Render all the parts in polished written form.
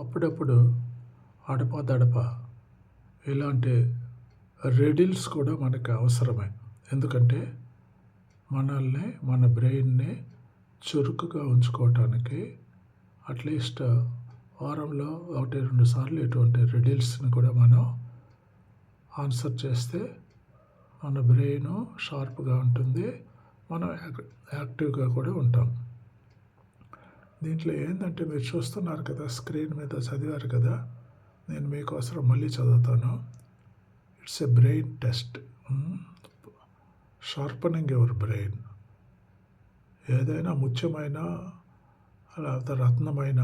అప్పుడప్పుడు అడపాదడపా ఇలాంటి రెడిల్స్ కూడా మనకి అవసరమే. ఎందుకంటే మన బ్రెయిన్ని చురుకుగా ఉంచుకోవటానికి అట్లీస్ట్ వారంలో 1-2 సార్లు ఇటువంటి రెడిల్స్ని కూడా మనం ఆన్సర్ చేస్తే మన బ్రెయిన్ షార్ప్గా ఉంటుంది, మనం యాక్టివ్గా కూడా ఉంటాం. దీంట్లో ఏంటంటే మీరు చూస్తున్నారు కదా, స్క్రీన్ మీద చదివారు కదా, నేను మీకోసం మళ్ళీ చదువుతాను. It's a brain test, sharpening your brain. ఏదైనా ముఖ్యమైన లేకపోతే రత్నమైన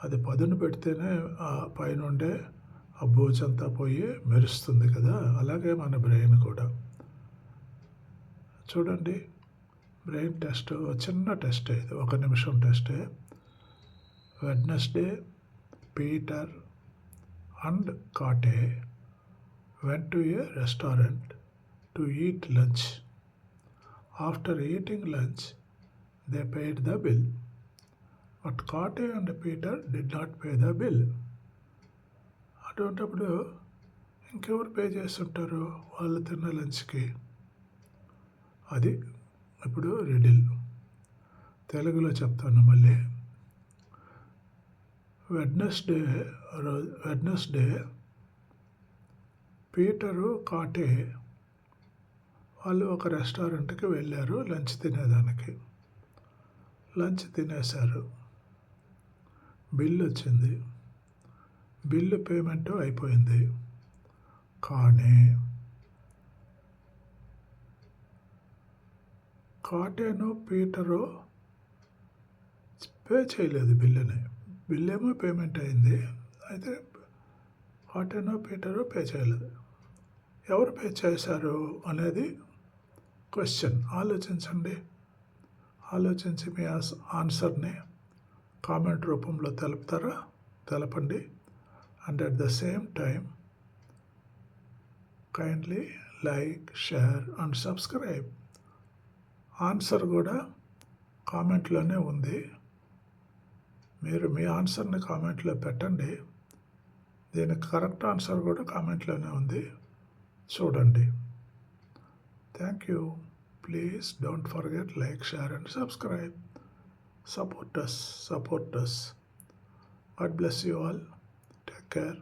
అది పదును పెడితేనే ఆ పైనుండే ఆ బూజంతా పోయి మెరుస్తుంది కదా, అలాగే మన బ్రెయిన్ కూడా. చూడండి, బ్రెయిన్ టెస్ట్ చిన్న టెస్ట్, ఇది 1 నిమిషం టెస్టే. Wednesday Peter and Kate went to a restaurant to eat lunch. After eating lunch, they paid the bill. But Kate and Peter did not pay the bill. అటువంటిప్పుడు ఇంకెవరు pay చేస్తుంటారు వాళ్ళు తిన్న లంచ్కి? అది ఇప్పుడు రిడిల్ తెలుగులో చెప్తాను మళ్ళీ. వెడ్నెస్డే పీటరు కాటే వాళ్ళు ఒక రెస్టారెంట్కి వెళ్ళారు లంచ్ తినేదానికి. లంచ్ తినేశారు, బిల్లు వచ్చింది, బిల్లు పేమెంట్ అయిపోయింది. కానీ కాటేను పీటరు పే చేయలేదు బిల్లుని. బిల్లేమో పేమెంట్ అయింది, అయితే కాటేను పీటరు పే చేయలేదు. ఎవరు పే చేశారు అనేది క్వశ్చన్. ఆలోచించండి, ఆలోచించి మీ ఆన్సర్ని కామెంట్ రూపంలో తెలపండి. And at the same time kindly like, share and subscribe. Answer కూడా కామెంట్లోనే ఉంది, మీరు మీ ఆన్సర్ని కామెంట్లో పెట్టండి. దీనికి కరెక్ట్ ఆన్సర్ కూడా కామెంట్లోనే ఉంది, చూడండి. Thank you. Please don't forget like, share and subscribe. Support us. God bless you all. Take care.